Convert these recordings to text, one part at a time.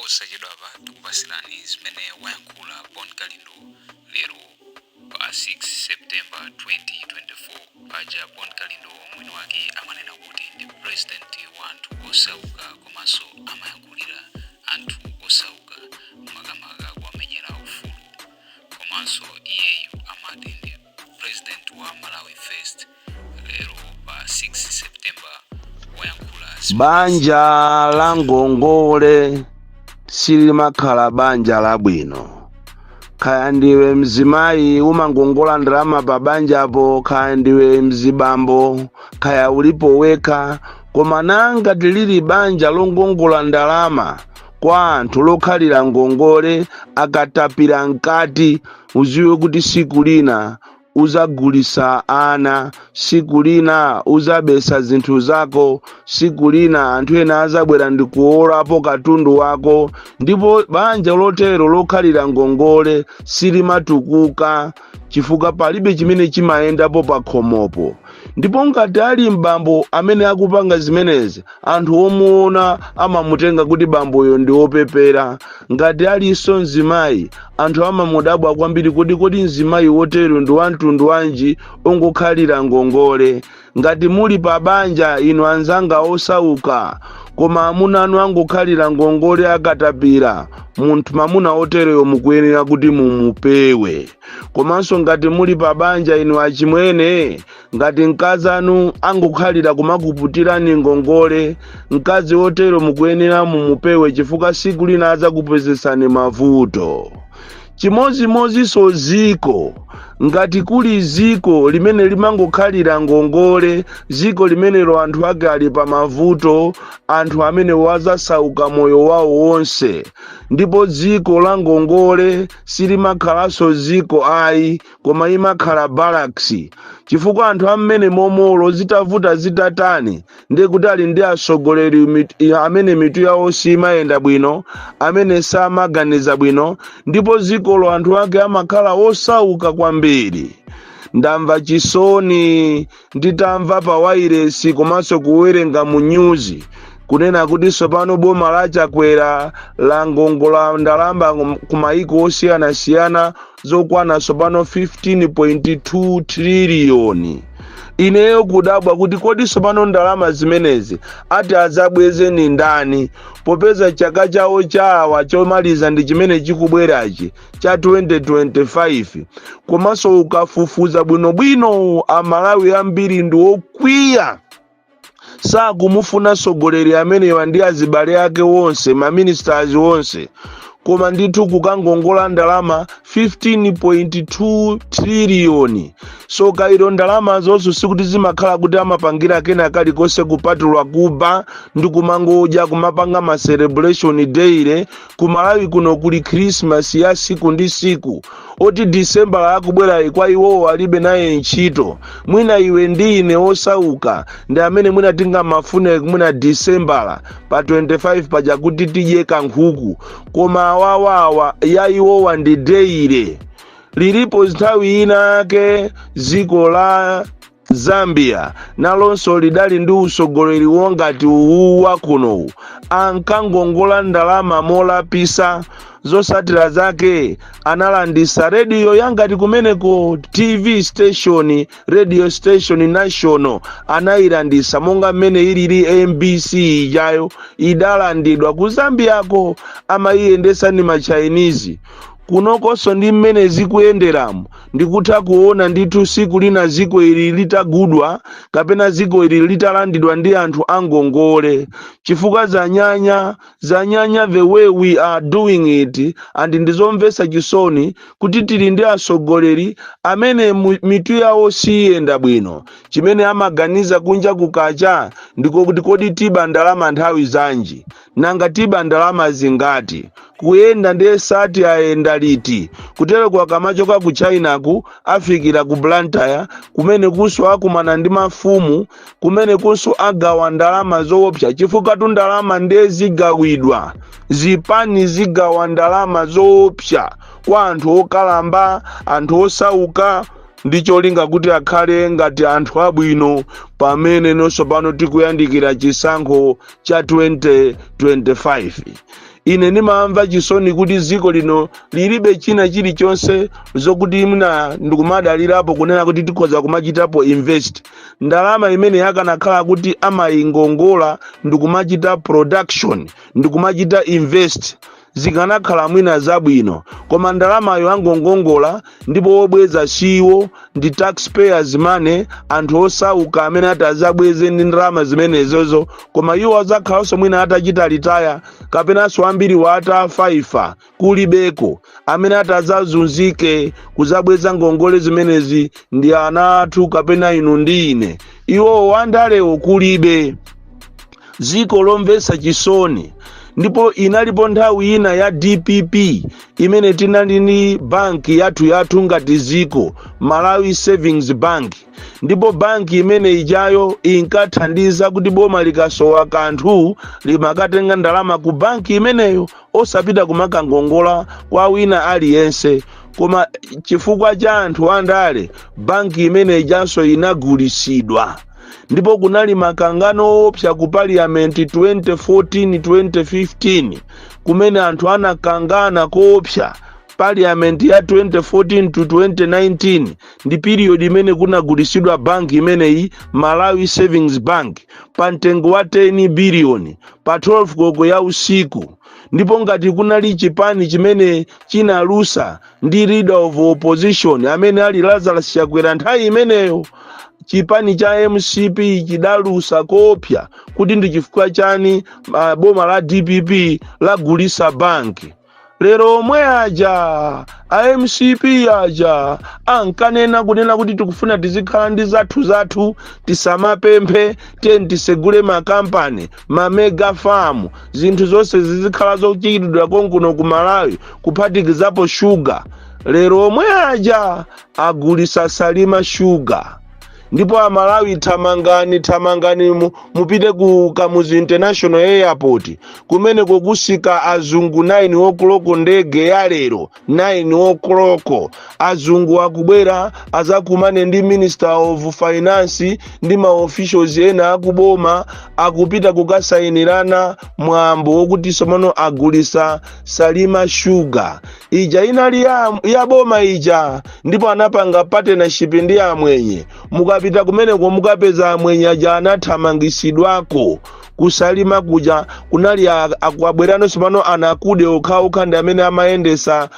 posachedwa apa tikupasirani zimene wayankhula Bon Kalindo lero pa 6 September 2024 paja Bon Kalindo mwini wake amanena kuti ndi president wa anthu osauka komanso amayankhulira anthu osauka makamaka kuwamenyera ufulu komanso iyeyu amati ndi president wa Malawi First. Lero pa 6 September wayankhula banja la ngongole silimakhala banja labwino. Kaya ndiwe mzimayi umangongola ndalama pa banjapo, kaya ndiwe mzibambo, kaya ulipo weka, koma nanga tilili banja longongola ndalama kwa anthu lokhalira ngongole akatapira nkati, uziwe kuti siku lina uzagulisa ana, siku lina uzabesa zinthu zako, siku lina anthu ena azabwera ndikuolapo katundu wako. Ndipo banja lotero lokhalira ngongole silimatukuka chifukwa palibe chimene chimayendapo pa khomopo. Ndipo ngati ali mbambo amene akupanga zimenezi, anthu omuona amamutenga kuti bamboyo ndi opepera. Ngati alinso mzimayi, anthu amamudabwa kwambiri kodi mzimayi wotero ndi wamtundu wanji ongokhalira ngongole. Ngati muli pa banja inu anzanga osauka, koma amuna anu angokhalira ngongole akatapira, munthu mamuna otereyo mukuyenera kuti mumupewe. Komanso ngati muli pa banja inu achimwene, ngati mkazi anu angokhalira kumakuputirani ngongole, mkazi otero mukuyenera mumupewe chifukwa siku lina azakupezesani mavuto. Chimozimozinso ziko, ngati kuli ziko limene limangokhalira ngongole, ziko limenelo anthu ake ali pa mavuto, anthu amene wazasauka moyo wawo wonse. Ndipo ziko la ngongole silimakhalanso ziko ayi, koma imakhala balaksi. Chifukwa anthu amene momolo zitavuta zitatani, ndiye kuti ali ndi asogoleri amene mitu yawo simayenda bwino, amene samaganiza bwino, ndipo zikolo anthu ake amakhala osauka kwambiri. Ndamva chisoni nditamva pa wairesi komanso kuwerenga mu news kunena kuti sopano boma la Chakwera langongola ndalama kumayiko osiyanasiyana zokwana sopano 15.2 trillion. Ineyo kudabwa kuti kodi sopano ndalama zimenezi ati azabweze ni ndani, popeza chaka chawo chawa chomaliza ndi chimene chikubwerachi cha 2025. Komanso ukafufuza bwinobwino amalawi ambiri ndi okwiya sakumufuna sogoleri amene wandi azibale ake wonse, maministers wonse, koma ndithu kukangongola ndalama 15.2 trillion. So kairo ndalama zonse sikuti zimakhala kuti amapangira kena kalikonse kupatulwa kuba ndi kumangoja kumapanga ma celebration daily. Kumalawi kuno kuli Christmas ya siku ndi siku, oti December akubwera kwa iwo alibe naye ntchito. Mwina iwe ndi ine osauka ndi amene mwina tinga mafune mwina December pa 25 paja kuti tije kankhuku, koma wawawa ya iwowa ndi daily. Lilipo nthawi inake ziko la Zambia nalonso lidali ndi usogoleri wongati uwa kuno, ankangongola ndalama molapisa. Zosatira zake analandisa radio yangati kumeneko TV station, radio station national anailandisa monga mmene ilili MBC ijayo idalandidwa ku Zambiako amayiyendesa ni ma Chinese. Kunokonso ndi mmene zikuyenderamo ndikutha kuona ndithu siku lina ziko ili litagudwa kapena ziko ili litalandidwa ndi anthu angongole chifukwa za nyanya the way we are doing it. And ndizomvesa chisoni kuti tili ndi asogoleri amene mitu yawo siyenda bwino. Chimene amaganiza kunja kukacha ndiko kuti kodi tiba ndalama nthawi zanji, nanga tiba ndalama zingati, kuyenda ndiye sati aenda liti. Kutero kwa kamachoka ku China ku afikira ku Blantyre kumene kunso akumana ndi mafumu, kumene kunso agawa ndalama zoopsa chifukwa tu ndalama ndiye zigawidwa, zipani zigawa ndalama zoopsa kwa anthu okalamba, anthu osauka, ndicho linga kuti akhale ngati anthu abwino pamene nonso pano tikuyandikira chisankho cha 2025. ine ndimamva chisoni kuti dziko lino lilibe china chilichonse zokuti mna ndikumadalirapo kunena kuti tikhoza kumachitapo invest. Ndalama imene yakanakhala kuti amayingongola ndikumachita production ndikumachita invest zikanakhala mwina zabwino, koma ndalamayo angongongola ndipo wobweza siwo ndi taxpayers money, anthu osauka amene atazabweze ndi ndalama zimenezozo, koma iwo azakhalanso mwina atachita retire kapenanso ambiri watafa ifa kulibeko amene atazazunzike kuzabweza ngongole zimenezi ndi ana athu kapena inu ndi ine. Iwo wandalewo kulibe. Dziko lomvetsa chisoni. Ndipo inalipo nthawi ina ya DPP imene tinali ndi banki yathu ngati dziko, Malawi Savings Bank. Ndipo banki imene ijayo inkathandiza kuti boma likasowa kanthu limakatenga ndalama ku banki imeneyo osapita kumakangongola kwa wina aliyense. Koma chifukwa cha anthu andale banki imene ijanso inagulisidwa. Ndipo kunali makangano opsa ku parliament 2014-2015 kumene anthu anakangana koopsa. Parliament ya 2014 to 2019 ndi period imene kunagulisidwa banki imeneyi Malawi Savings Bank pa mtengo wa 10 billion pa 12 koloko ya usiku. Ndipo ngati kunali chipani chimene chinalusa ndi leader of opposition amene ali Lazarus Chakwera nthawi imeneyo, chipani cha MCP chidalusa kopya kuti ndi chifukwa chani boma la DPP lagulisa banki. Lero omwe aja a MCP aja ankanena kunena kuti tikufuna tizikhala ndi zathu tisamapemphe, tisegule makampani, mega farm, zinthu zonse zizikhala zochitidwa konkuno ku Malawi kuphatikizapo sugar. Lero omwe aja agulisa Salima Sugar. Ndipo Amalawi tamangani mupite ku Kamuzu International Airport kumene kokusika azungu 9 o'clock ndege ya lero 9 o'clock. Azungu akubwera azakumane ndi Minister of Finance ndi ma officials ena akuboma akupita kukasayinirana mwambo wokuti somano agulisa Salima Sugar. Ija inali ya boma ija, ndipo anapanga partnership ndi amwenye. Mukapita kumeneko mukapeza amwenye aja anathamangisidwako kusalima kuja kunali akwabwerano somano anakude okhaokha ndi amene amayendesa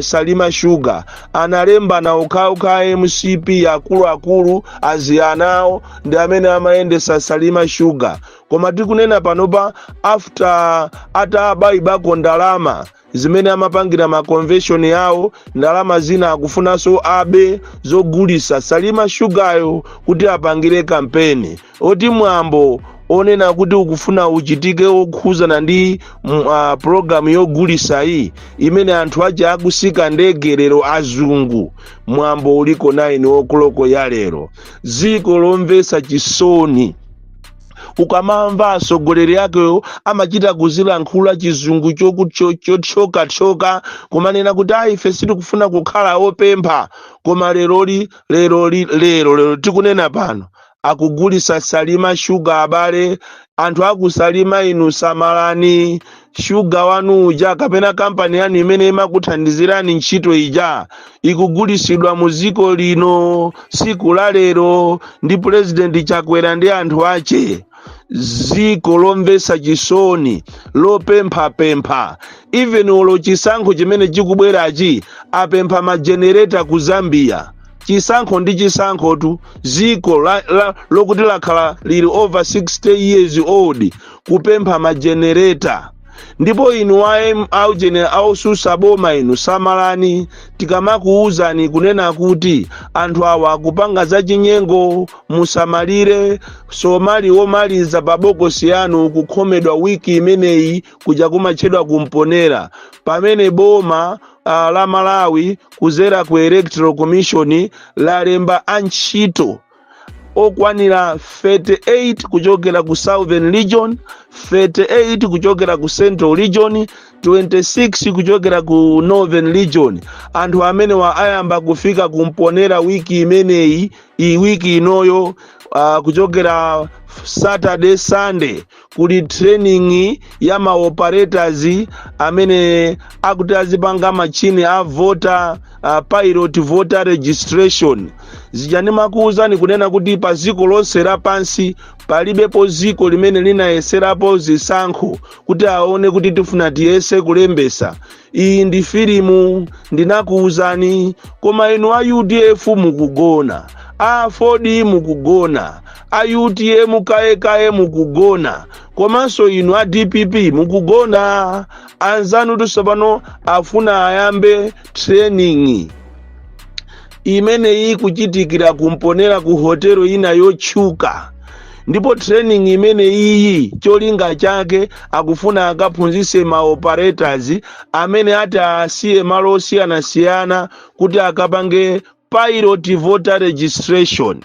Salima Sugar. Analemba na okhaokha MCP akulu aziyanawo ndi amene amayendesa Salima Sugar. Koma tikunena panopa after atabayibako ndalama zimene amapangira ma convention yawo, ndalama zina akufunanso abe zogulisa Salima Sugar yo kuti apangire kampeni. Oti mwambo onena kuti ukufuna uchitike okhuzana ndi program yogulisa iyi imene anthu aja akusika ndege lero azungu, mwambo uliko 9 o'clock ya lero. Dziko lomvetsa chisoni. Ukamamva asogoleri yake amachita kuzilankhula chizungu chochoka kumanena kuti ife sitikufuna kukhala opempha, koma lero tikunena pano akugulisa Salima Sugar abale. Anthu akusalima inu samalani sugar wanu uja kapena kampani yanu imene imakuthandizirani ntchito ija ikugulisidwa mu dziko lino siku la lero ndi President Chakwera ndi anthu ache. Dziko lomvetsa chisoni, lopempha. Even olo chisankho chimene chikubwerachi apempha ma generator ku Zambia. Chisankho ndi chisankho tu, dziko lokuti lakhala lili over 60 years old kupempha ma generator. Ndipo inu aususa boma inu samalani. Tikamakuuzani kunena kuti anthu awa akupanga za chinyengo, musamalire. Somali womaliza pabokosi yanu kukhomedwa wiki imeneyi kuja kumatchedwa kumponera, pamene boma la Malawi kuzera ku Electoral Commission lalemba antchito okwanira 38 kuchokera ku Southern Region, 38 kuchokera ku Central Region, 26 kuchokera ku Northern Region. Anthu amene ayamba kufika kumponera wiki imeneyi, iyi wiki inoyo, kuchokera Saturday Sunday kuli training ya operators amene akuti azipanga machini a pilot voter registration. Zichanimakuwuzani kunena kuti pa dziko lonse lapansi palibepo dziko limene linayeserapo zisankho kuti aone kuti tifuna tiyese kulembesa. Iyi ndi filimu ndinakuwuzani, koma inu a UDF mukugona, a Ford mukugona, a UTM kaye mukugona, komanso inu a DPP mukugona. Anzanu tsopano afuna ayambe training imene kuchitikira kumponera ku hotelo ina yotchuka. Ndipo training imene iyi cholinga chake akufuna akaphunzitse ma operators amene ati asiye malo osiyanasiyana kuti akapange pilot voter registration.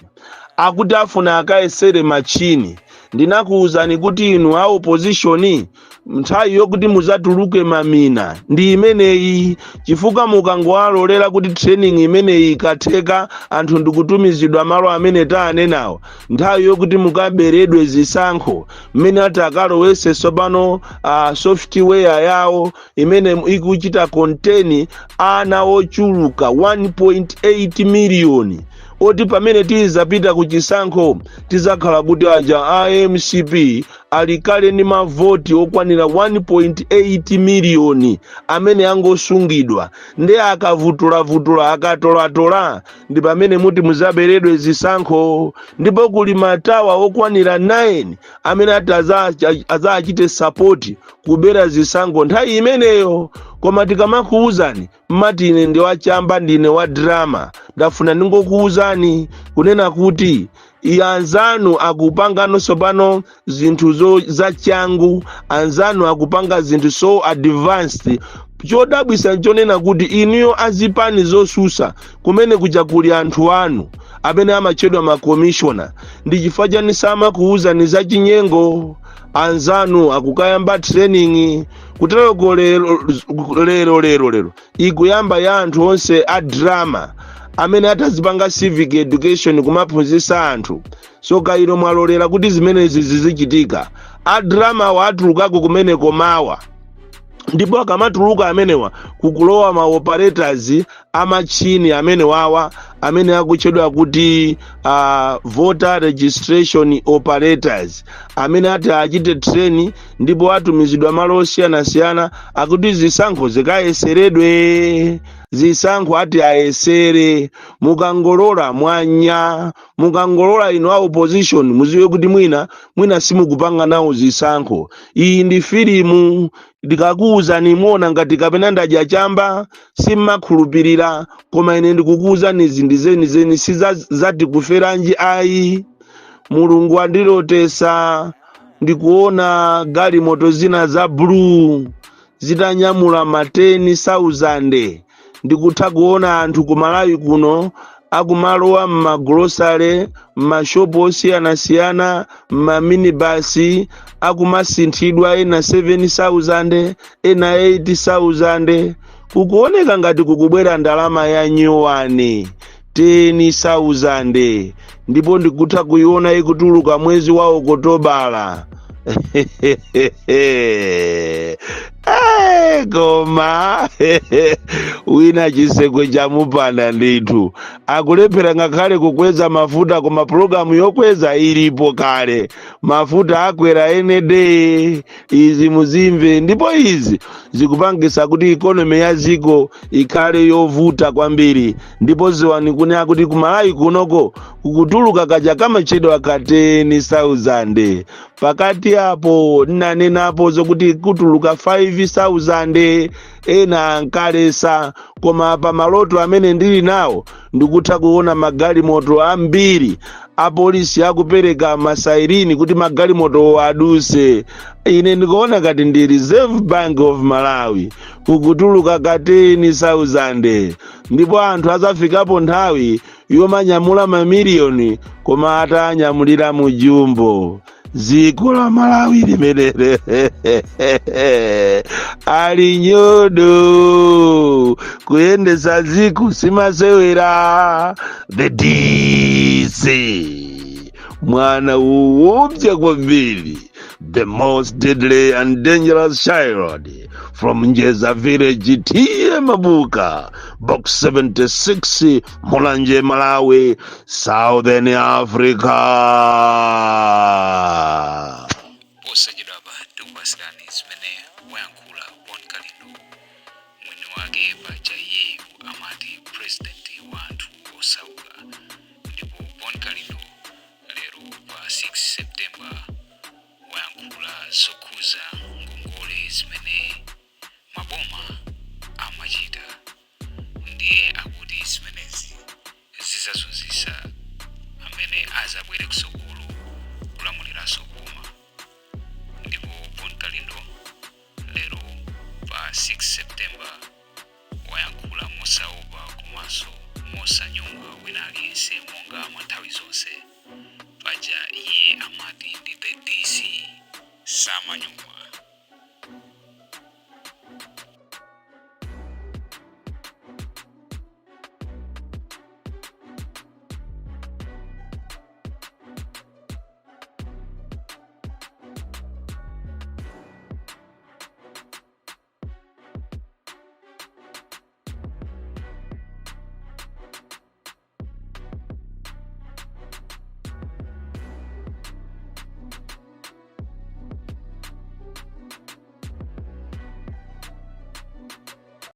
Akuti afuna akayesere machini. Ndinakuwuzani kuti inu a opposition nthawi yokuti muzatuluke mamina ndi imeneyi, chifukwa mukangowalolera kuti training imeneyi ikatheka anthu ndikutumizidwa malo amene tanenawo, nthawi yokuti mukaberedwe zisankho mmene ati akalowese tsopano software yawo imene ikuchita contain ana ochuluka 1.8 million. Oti pamene tizapita ku chisankho tizakhala kuti aja a MCP alikale ndi mavoti okwanira 1.8 million amene angosungidwa. Ndi akavutula akatolatola ndi pamene muti muzaberedwe zisankho. Ndipo kuli matawa okwanira 9 amene ati azachite support kubera zisankho nthawi imeneyo. Koma tikamakuwuzani mmati ine ndi wachamba, ndine wa drama. Ndafuna ndingokuwuzani kunena kuti anzanu akupanga tsopano zinthu zachangu, anzanu akupanga zinthu so advanced. Chodabwisa nchonena kuti inuyo azipani zosusa kumene kuja kuli anthu anu amene amachedwa ma commissioner. Ndi chifukwa chani samakuwuzani za chinyengo. Anzanu akukayamba training kutereko lero ikuyamba ya anthu onse a drama amene atazipanga civic education kumaphunzitsa anthu. So kairo mwalolera kuti zimenezi zizichitika. A drama watulukako kumeneko mawa, ndipo akamatuluka amenewa kukulowa ma operators amachini amene akutchedwa kuti voter registration operators amene ati achite training ndipo atumizidwa malo osiyanasiyana akuti zisankho zikayeseredwe. Zisankho ati ayesere. Mukangolola mwanya, mukangolola inu a opposition muziwe kuti mwina simukupanga nawo zisankho. Iyi ndi filimu ndikakuwuzani muona ngati kapena ndadya chamba simmakhulupirira, koma ine ndikukuwuzani zinthu zenizeni sizati kuferanji ayi. Mulungu andilotesa ndikuona galimoto zina za blue zitanyamula ma 10,000. Ndikutha kuona anthu ku Malawi kuno akumalowa m'magrosare, m'mashopu osiyanasiyana, m'maminibasi akumasinthidwa ena 7,000 ena 8,000. Kukuoneka ngati kukubwera ndalama ya nyuwani 10,000. Ndipo ndikutha kuiona ikutuluka mwezi wa Okutobala. Koma wina chiseko chamupanda ndithu akulephera ngakhale kukweza mafuta, koma programu yokweza ilipo kale. Mafuta akwera enede. Izi muzimve. Ndipo izi zikupangisa kuti economy ya ziko ikhale yovuta kwambiri. Ndipo ziwani kunena kuti kumalawi kunoko kukutuluka kaja kamachedwa ka 10,000. Pakati apo ndinanenapo zokuti kutuluka 5,000 ena ankalesa. Koma pa maloto amene ndili nawo ndikutha kuona magalimoto ambiri apolisi akupereka masairini kuti magalimoto aduse. Ine ndikuona kati ndi Reserve Bank of Malawi kukutuluka ka 10,000. Ndipo anthu azafikapo nthawi yomanyamula mamiliyoni koma atanyamulira mu jumbo. dziko la Malawi limenele ali nyodo kuyendesa dziko simasewera the DC mwana uupya kwambiri, the most deadly and dangerous child from Njeza village TM Mabuka, box 76, Mulanje, Malawi, Southern Africa. Posachedwapa tikupasirani zimene wayankhula Bonkalindo mwini wake paja iyeyu amati president wa anthu osauka. Ndipo Bonkalindo lero pa 6 September wayankhula zokhuza ngongole zimene maboma amachita, ndiye akuti zimenezi zizazunzitsa amene azabwere kusogolo kulamuliranso boma. Ndipo Bonkalindo lero pa 6 September wayankhula mosaopa komanso mosanyonga wina aliyense monga mwa nthawi zonse paja iye amati ndi the DC samanyumwa.